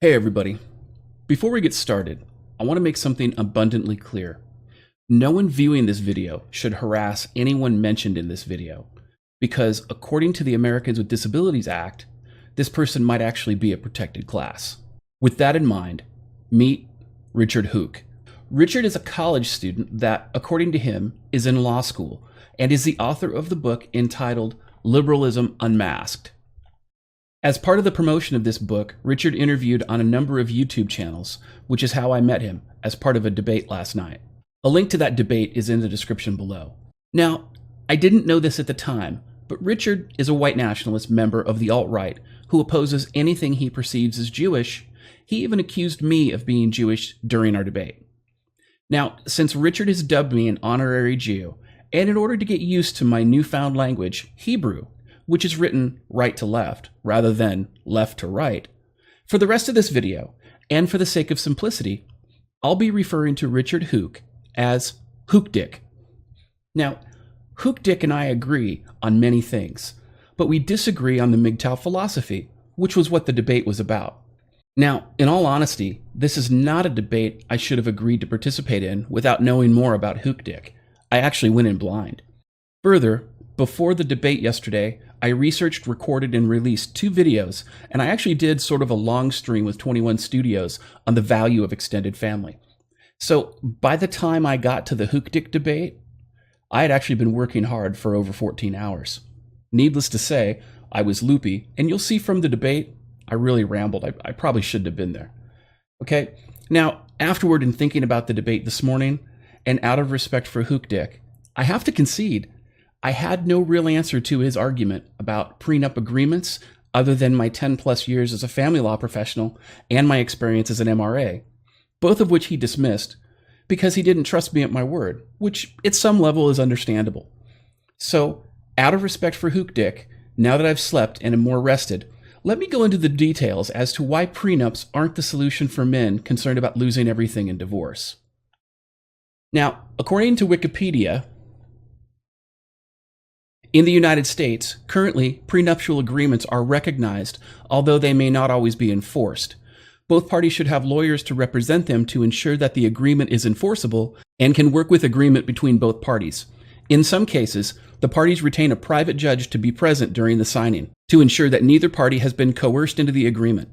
Hey everybody. Before we get started, I want to make something abundantly clear. No one viewing this video should harass anyone mentioned in this video, because according to the Americans with Disabilities Act, this person might actually be a protected class. With that in mind, meet Richard Houck. Richard is a college student that, according to him, is in law school and is the author of the book entitled Liberalism Unmasked. As part of the promotion of this book, Richard interviewed on a number of YouTube channels, which is how I met him as part of a debate last night. A link to that debate is in the description below. Now, I didn't know this at the time, but Richard is a white nationalist member of the alt-right who opposes anything he perceives as Jewish. He even accused me of being Jewish during our debate. Now, since Richard has dubbed me an honorary Jew, and in order to get used to my newfound language, Hebrew, which is written right to left rather than left to right, for the rest of this video, and for the sake of simplicity, I'll be referring to Richard Houck as Houck. Now, Houck and I agree on many things, but we disagree on the MGTOW philosophy, which was what the debate was about. Now, in all honesty, this is not a debate I should have agreed to participate in without knowing more about Houck. I actually went in blind. Further, before the debate yesterday, I researched, recorded, and released 2 videos, and I actually did sort of a long stream with 21 Studios on the value of extended family. So by the time I got to the Houck debate, I had actually been working hard for over 14 hours. Needless to say, I was loopy, and you'll see from the debate, I really rambled. I probably shouldn't have been there. Okay, now afterward, in thinking about the debate this morning, and out of respect for Houck, I have to concede I had no real answer to his argument about prenup agreements other than my 10 plus years as a family law professional and my experience as an MRA, both of which he dismissed because he didn't trust me at my word, which at some level is understandable. So, out of respect for Houck, now that I've slept and am more rested, let me go into the details as to why prenups aren't the solution for men concerned about losing everything in divorce. Now, according to Wikipedia, in the United States, currently, prenuptial agreements are recognized, although they may not always be enforced. Both parties should have lawyers to represent them to ensure that the agreement is enforceable and can work with agreement between both parties. In some cases, the parties retain a private judge to be present during the signing to ensure that neither party has been coerced into the agreement.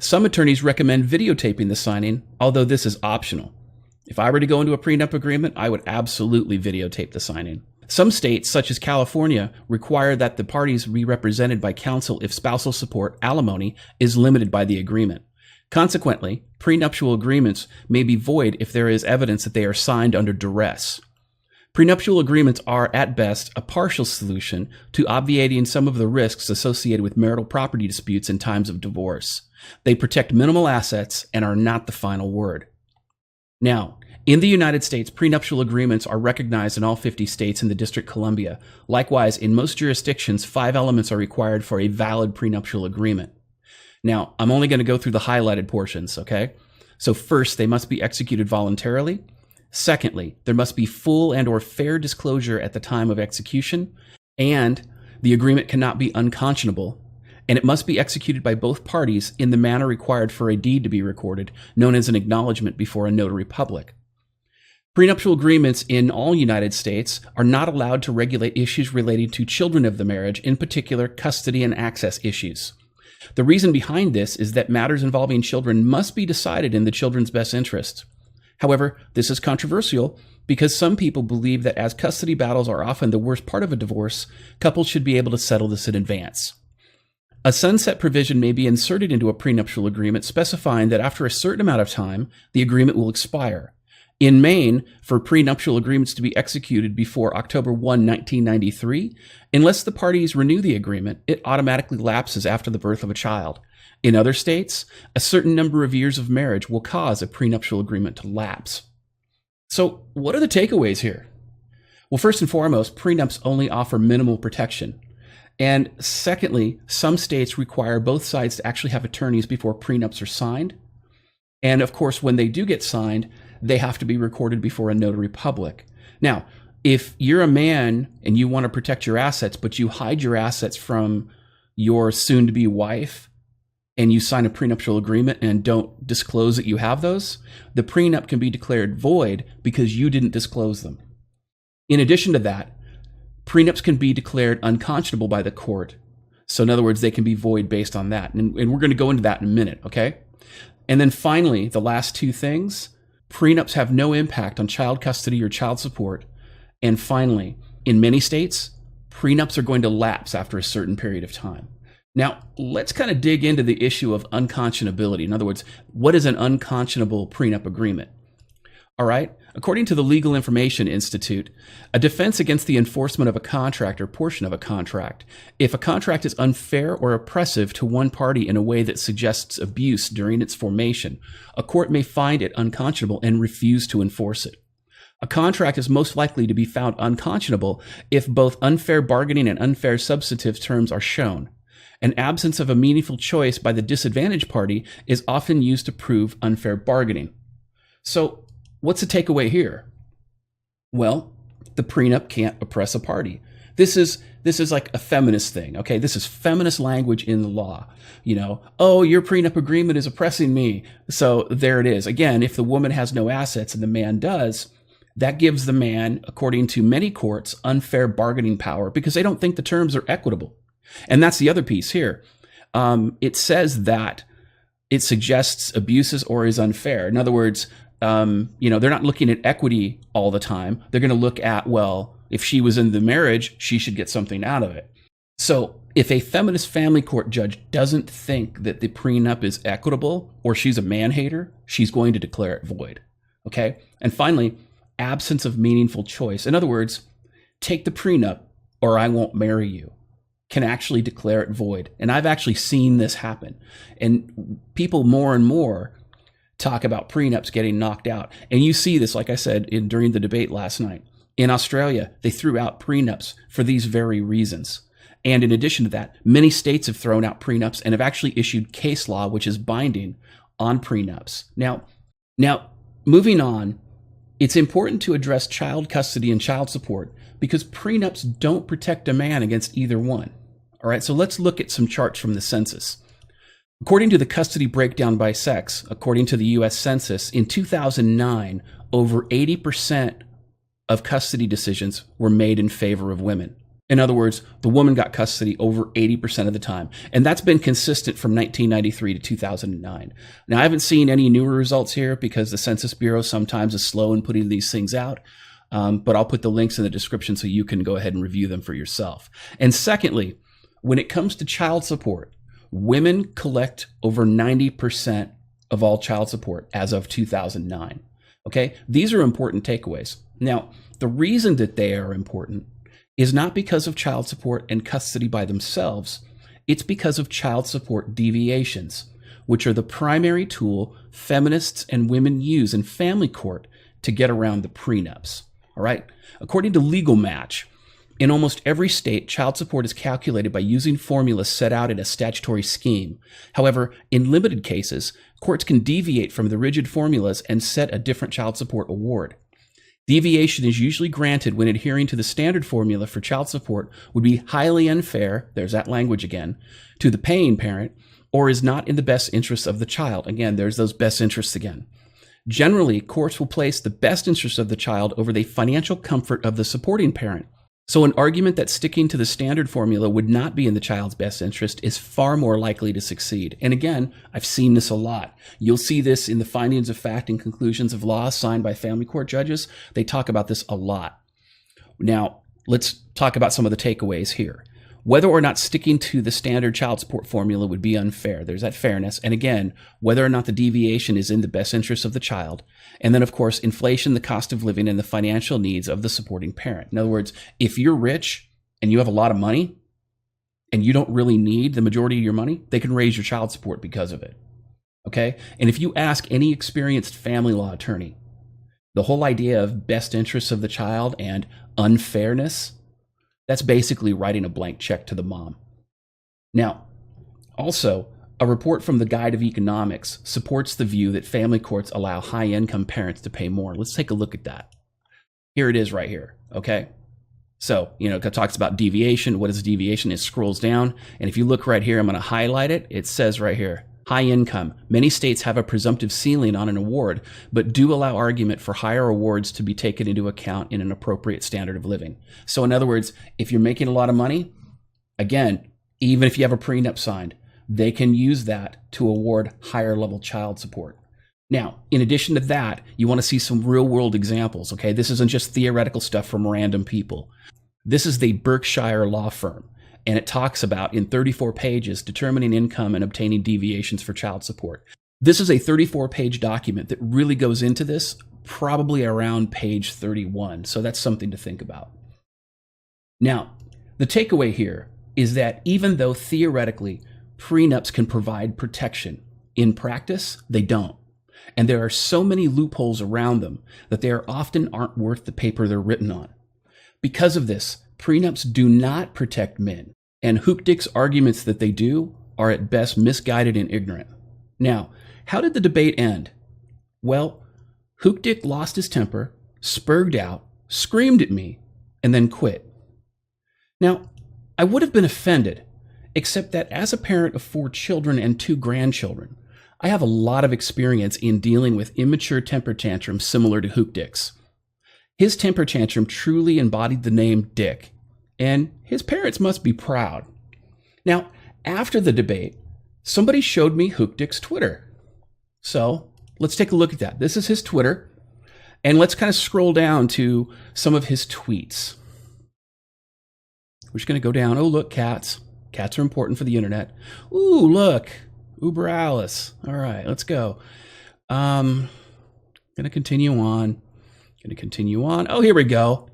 Some attorneys recommend videotaping the signing, although this is optional. If I were to go into a prenup agreement, I would absolutely videotape the signing. Some states, such as California, require that the parties be represented by counsel if spousal support, alimony, is limited by the agreement. Consequently, prenuptial agreements may be void if there is evidence that they are signed under duress. Prenuptial agreements are, at best, a partial solution to obviating some of the risks associated with marital property disputes in times of divorce. They protect minimal assets and are not the final word. Now, in the United States, prenuptial agreements are recognized in all 50 states and the District of Columbia. Likewise, in most jurisdictions, 5 elements are required for a valid prenuptial agreement. Now, I'm only going to go through the highlighted portions, okay? So first, they must be executed voluntarily. Secondly, there must be full and or fair disclosure at the time of execution, and the agreement cannot be unconscionable, and it must be executed by both parties in the manner required for a deed to be recorded, known as an acknowledgement before a notary public. Prenuptial agreements in all United States are not allowed to regulate issues related to children of the marriage, in particular custody and access issues. The reason behind this is that matters involving children must be decided in the children's best interest. However, this is controversial because some people believe that as custody battles are often the worst part of a divorce, couples should be able to settle this in advance. A sunset provision may be inserted into a prenuptial agreement specifying that after a certain amount of time, the agreement will expire. In Maine, for prenuptial agreements to be executed before October 1, 1993, unless the parties renew the agreement, it automatically lapses after the birth of a child. In other states, a certain number of years of marriage will cause a prenuptial agreement to lapse. So, what are the takeaways here? Well, first and foremost, prenups only offer minimal protection. And secondly, some states require both sides to actually have attorneys before prenups are signed. And of course, when they do get signed, they have to be recorded before a notary public. Now, if you're a man and you want to protect your assets, but you hide your assets from your soon-to-be wife, and you sign a prenuptial agreement and don't disclose that you have those, the prenup can be declared void because you didn't disclose them. In addition to that, prenups can be declared unconscionable by the court. So in other words, they can be void based on that. And we're going to go into that in a minute, okay? And then finally, the last two things, prenups have no impact on child custody or child support. And finally, in many states, prenups are going to lapse after a certain period of time. Now, let's kind of dig into the issue of unconscionability. In other words, what is an unconscionable prenup agreement? All right. According to the Legal Information Institute, a defense against the enforcement of a contract or portion of a contract, if a contract is unfair or oppressive to one party in a way that suggests abuse during its formation, a court may find it unconscionable and refuse to enforce it. A contract is most likely to be found unconscionable if both unfair bargaining and unfair substantive terms are shown. An absence of a meaningful choice by the disadvantaged party is often used to prove unfair bargaining. So, what's the takeaway here? Well, the prenup can't oppress a party. This is like a feminist thing, okay? This is feminist language in the law. You know, oh, your prenup agreement is oppressing me. So there it is. Again, if the woman has no assets and the man does, that gives the man, according to many courts, unfair bargaining power because they don't think the terms are equitable. And that's the other piece here. It says that it suggests abuses or is unfair. In other words, they're not looking at equity all the time. They're going to look at, well, if she was in the marriage, she should get something out of it. So if a feminist family court judge doesn't think that the prenup is equitable or she's a man-hater, she's going to declare it void. Okay? And finally, absence of meaningful choice. In other words, take the prenup or I won't marry you, can actually declare it void. And I've actually seen this happen. And people more and more talk about prenups getting knocked out. And you see this, like I said, during the debate last night. In Australia, they threw out prenups for these very reasons. And in addition to that, many states have thrown out prenups and have actually issued case law, which is binding on prenups. Now, moving on, it's important to address child custody and child support because prenups don't protect a man against either one. All right, so let's look at some charts from the census. According to the custody breakdown by sex, according to the U.S. Census, in 2009, over 80% of custody decisions were made in favor of women. In other words, the woman got custody over 80% of the time. And that's been consistent from 1993 to 2009. Now, I haven't seen any newer results here because the Census Bureau sometimes is slow in putting these things out. But I'll put the links in the description so you can go ahead and review them for yourself. And secondly, when it comes to child support, women collect over 90% of all child support as of 2009. Okay, these are important takeaways. Now, the reason that they are important is not because of child support and custody by themselves. It's because of child support deviations, which are the primary tool feminists and women use in family court to get around the prenups. All right. According to Legal Match, in almost every state, child support is calculated by using formulas set out in a statutory scheme. However, in limited cases, courts can deviate from the rigid formulas and set a different child support award. Deviation is usually granted when adhering to the standard formula for child support would be highly unfair, there's that language again, to the paying parent, or is not in the best interests of the child. Again, there's those best interests again. Generally, courts will place the best interests of the child over the financial comfort of the supporting parent. So an argument that sticking to the standard formula would not be in the child's best interest is far more likely to succeed. And again, I've seen this a lot. You'll see this in the findings of fact and conclusions of law signed by family court judges. They talk about this a lot. Now, let's talk about some of the takeaways here. Whether or not sticking to the standard child support formula would be unfair. There's that fairness. And again, whether or not the deviation is in the best interest of the child. And then, of course, inflation, the cost of living, and the financial needs of the supporting parent. In other words, if you're rich and you have a lot of money and you don't really need the majority of your money, they can raise your child support because of it. Okay? And if you ask any experienced family law attorney, the whole idea of best interests of the child and unfairness, that's basically writing a blank check to the mom. Now, also, a report from the Guide of Economics supports the view that family courts allow high-income parents to pay more. Let's take a look at that. Here it is right here, okay? So, it talks about deviation. What is a deviation? It scrolls down. And if you look right here, I'm going to highlight it. It says right here, high income. Many states have a presumptive ceiling on an award, but do allow argument for higher awards to be taken into account in an appropriate standard of living. So in other words, if you're making a lot of money, again, even if you have a prenup signed, they can use that to award higher level child support. Now, in addition to that, you want to see some real world examples, okay? This isn't just theoretical stuff from random people. This is the Berkshire law firm, and it talks about, in 34 pages, determining income and obtaining deviations for child support. This is a 34-page document that really goes into this, probably around page 31, so that's something to think about. Now, the takeaway here is that even though theoretically prenups can provide protection, in practice, they don't. And there are so many loopholes around them that they often aren't worth the paper they're written on. Because of this, prenups do not protect men, and Houck's arguments that they do are at best misguided and ignorant. Now, how did the debate end? Well, Houck lost his temper, spurred out, screamed at me, and then quit. Now, I would have been offended, except that as a parent of 4 children and 2 grandchildren, I have a lot of experience in dealing with immature temper tantrums similar to Houck's. His temper tantrum truly embodied the name Dick, and his parents must be proud. Now, after the debate, somebody showed me Houck's Twitter. So let's take a look at that. This is his Twitter, and let's kind of scroll down to some of his tweets. We're just going to go down. Oh, look, cats. Cats are important for the internet. Ooh, look. Uber Alice. All right, let's go. Going to continue on. Oh, here we go.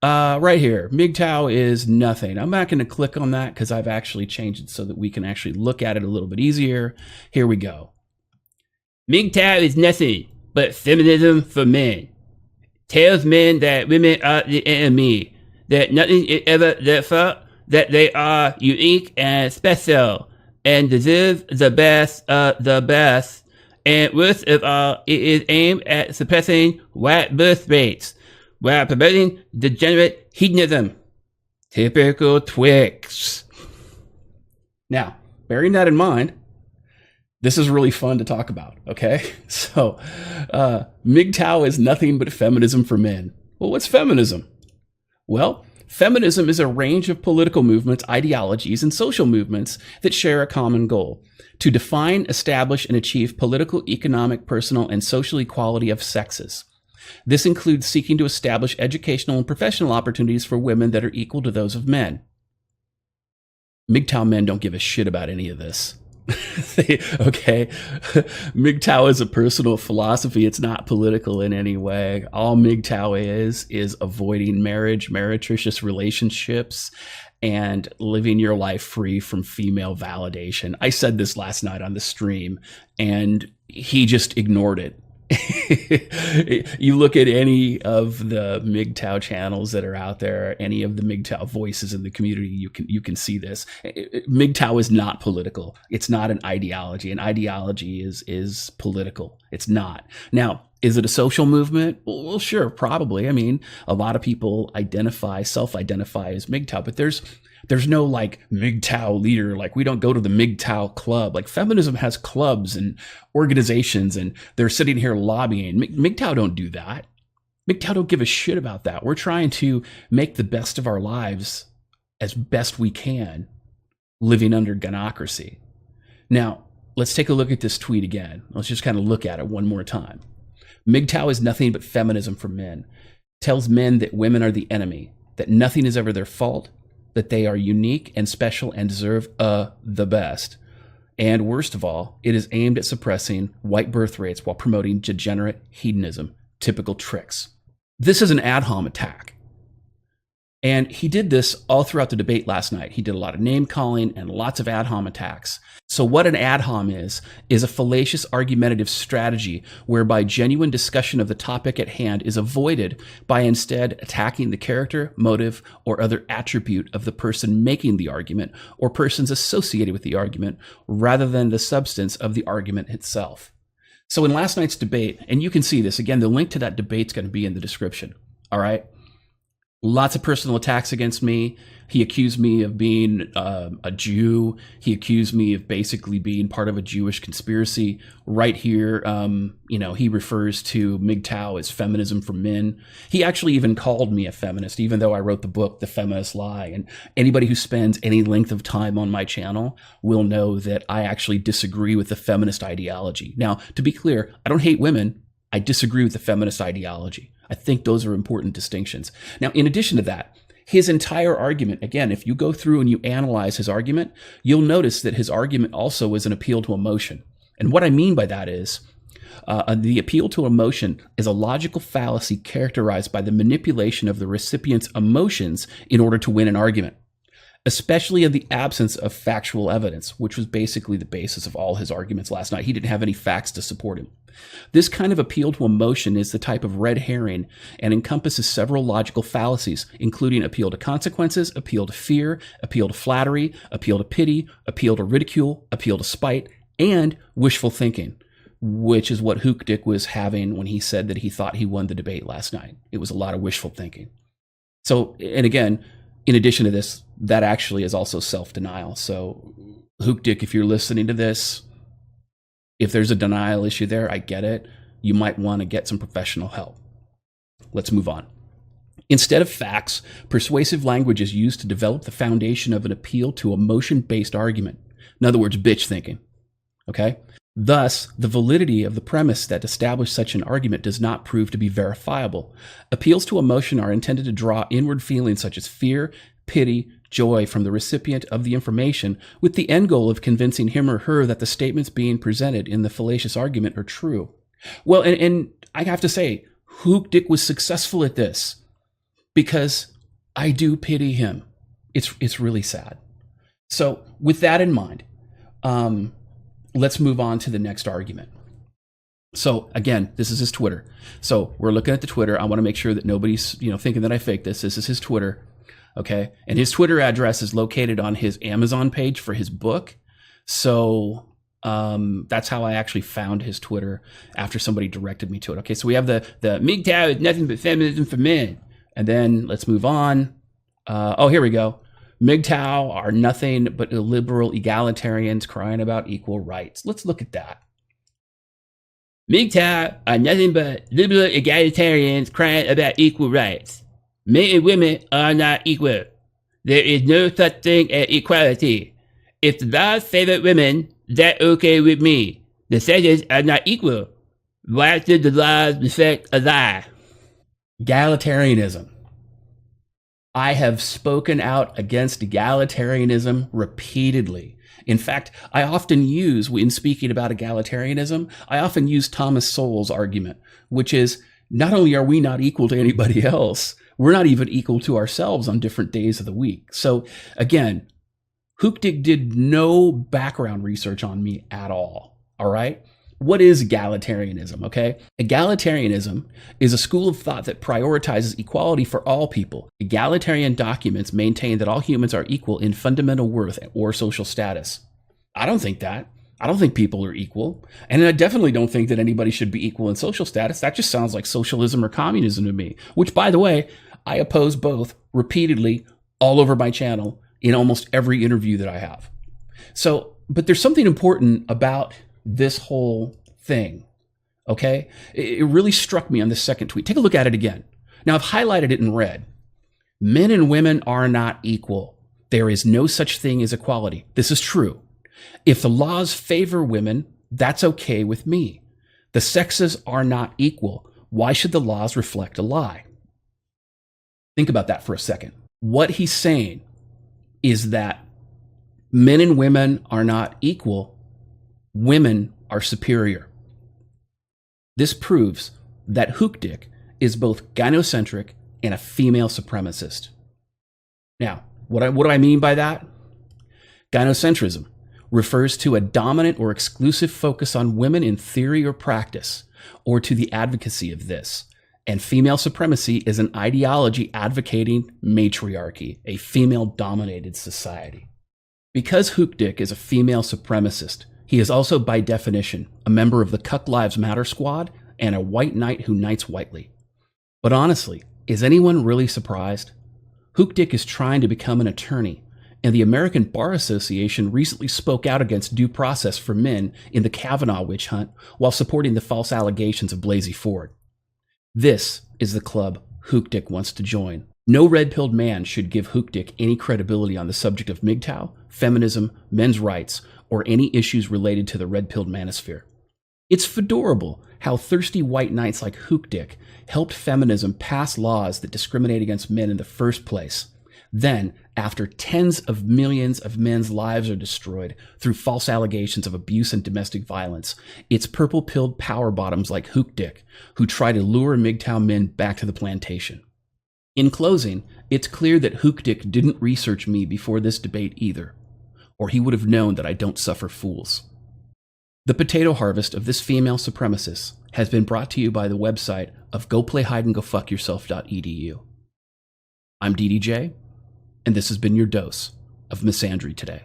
Right here. MGTOW is nothing. I'm not going to click on that because I've actually changed it so that we can actually look at it a little bit easier. Here we go. MGTOW is nothing but feminism for men. Tells men that women are the enemy. That nothing is ever their fault. That they are unique and special. And deserve the best of the best. And worst of all, it is aimed at suppressing white birth rates while promoting degenerate hedonism. Typical Twix. Now, bearing that in mind, this is really fun to talk about, okay? So, MGTOW is nothing but feminism for men. Well, what's feminism? Well, feminism is a range of political movements, ideologies, and social movements that share a common goal: to define, establish, and achieve political, economic, personal, and social equality of sexes. This includes seeking to establish educational and professional opportunities for women that are equal to those of men. MGTOW men don't give a shit about any of this. Okay, MGTOW is a personal philosophy. It's not political in any way. All MGTOW is avoiding marriage, meretricious relationships, and living your life free from female validation. I said this last night on the stream, and he just ignored it. You look at any of the MGTOW channels that are out there, any of the MGTOW voices in the community, you can see this. MGTOW is not political. It's not an ideology. An ideology is political. It's not. Now, is it a social movement? Well, sure, probably. I mean, a lot of people self-identify as MGTOW, but there's no like MGTOW leader. Like, we don't go to the MGTOW club. Like, feminism has clubs and organizations, and they're sitting here lobbying. MGTOW don't do that. MGTOW don't give a shit about that. We're trying to make the best of our lives as best we can, living under gynocracy. Now, let's take a look at this tweet again. Let's just kind of look at it one more time. MGTOW is nothing but feminism for men. Tells men that women are the enemy, that nothing is ever their fault, that they are unique and special and deserve the best. And worst of all, it is aimed at suppressing white birth rates while promoting degenerate hedonism. Typical tricks. This is an ad hom attack. And he did this all throughout the debate last night. He did a lot of name calling and lots of ad hom attacks. So what an ad hom is a fallacious argumentative strategy whereby genuine discussion of the topic at hand is avoided by instead attacking the character, motive, or other attribute of the person making the argument or persons associated with the argument rather than the substance of the argument itself. So in last night's debate, and you can see this, again, the link to that debate's going to be in the description, all right? Lots of personal attacks against me. He accused me of being a Jew. He accused me of basically being part of a Jewish conspiracy. Right here, he refers to MGTOW as feminism for men. He actually even called me a feminist, even though I wrote the book, The Feminist Lie. And anybody who spends any length of time on my channel will know that I actually disagree with the feminist ideology. Now, to be clear, I don't hate women. I disagree with the feminist ideology. I think those are important distinctions. Now, in addition to that, his entire argument, again, if you go through and you analyze his argument, you'll notice that his argument also is an appeal to emotion. And what I mean by that is the appeal to emotion is a logical fallacy characterized by the manipulation of the recipient's emotions in order to win an argument, especially in the absence of factual evidence, which was basically the basis of all his arguments last night. He didn't have any facts to support him. This kind of appeal to emotion is the type of red herring and encompasses several logical fallacies, including appeal to consequences, appeal to fear, appeal to flattery, appeal to pity, appeal to ridicule, appeal to spite, and wishful thinking, which is what Houck was having when he said that he thought he won the debate last night. It was a lot of wishful thinking. So, and again, in addition to this, that actually is also self-denial. So, Houck, if you're listening to this, if there's a denial issue there, I get it. You might want to get some professional help. Let's move on. Instead of facts, persuasive language is used to develop the foundation of an appeal to emotion-based argument. In other words, bitch thinking. Okay? Thus, the validity of the premise that established such an argument does not prove to be verifiable. Appeals to emotion are intended to draw inward feelings such as fear, pity, joy from the recipient of the information, with the end goal of convincing him or her that the statements being presented in the fallacious argument are true. Well, and I have to say, Houck was successful at this because I do pity him. It's really sad. So with that in mind, let's move on to the next argument. So again, this is his Twitter. So we're looking at the Twitter. I want to make sure that nobody's thinking that I faked this. This is his Twitter. Okay. And his Twitter address is located on his Amazon page for his book. So that's how I actually found his Twitter after somebody directed me to it. Okay. So we have the MGTOW is nothing but feminism for men. And then let's move on. Here we go. MGTOW are nothing but illiberal egalitarians crying about equal rights. Let's look at that. MGTOW are nothing but liberal egalitarians crying about equal rights. Men and women are not equal. There is no such thing as equality. If the laws favor women, that's okay with me. The sexes are not equal. Why should the laws reflect a lie? Egalitarianism. I have spoken out against egalitarianism repeatedly. In fact, I often use, in speaking about egalitarianism, I often use Thomas Sowell's argument, which is not only are we not equal to anybody else, we're not even equal to ourselves on different days of the week. So again, Houck did no background research on me at all. All right. What is egalitarianism? Okay. Egalitarianism is a school of thought that prioritizes equality for all people. Egalitarian documents maintain that all humans are equal in fundamental worth or social status. I don't think that. I don't think people are equal. And I definitely don't think that anybody should be equal in social status. That just sounds like socialism or communism to me, which, by the way, I oppose both repeatedly all over my channel in almost every interview that I have. So, but there's something important about this whole thing, okay? It really struck me on this second tweet. Take a look at it again. Now, I've highlighted it in red. Men and women are not equal. There is no such thing as equality. This is true. If the laws favor women, that's okay with me. The sexes are not equal. Why should the laws reflect a lie? Think about that for a second. What he's saying is that men and women are not equal. Women are superior. This proves that Houck is both gynocentric and a female supremacist. Now, what do I mean by that? Gynocentrism refers to a dominant or exclusive focus on women in theory or practice, or to the advocacy of this. And female supremacy is an ideology advocating matriarchy, a female-dominated society. Because Houck is a female supremacist, he is also, by definition, a member of the Cuck Lives Matter squad and a white knight who knights whitely. But honestly, is anyone really surprised? Houck is trying to become an attorney, and the American Bar Association recently spoke out against due process for men in the Kavanaugh witch hunt while supporting the false allegations of Blasey Ford. This is the club Houck wants to join. No red-pilled man should give Houck any credibility on the subject of MGTOW, feminism, men's rights, or any issues related to the red-pilled manosphere. It's fedorable how thirsty white knights like Houck helped feminism pass laws that discriminate against men in the first place. Then, after tens of millions of men's lives are destroyed through false allegations of abuse and domestic violence, it's purple-pilled power bottoms like Houck who try to lure MGTOW men back to the plantation. In closing, it's clear that Houck didn't research me before this debate either, or he would have known that I don't suffer fools. The potato harvest of this female supremacist has been brought to you by the website of goplayhideandgofuckyourself.edu. I'm DDJ, and this has been your dose of misandry today.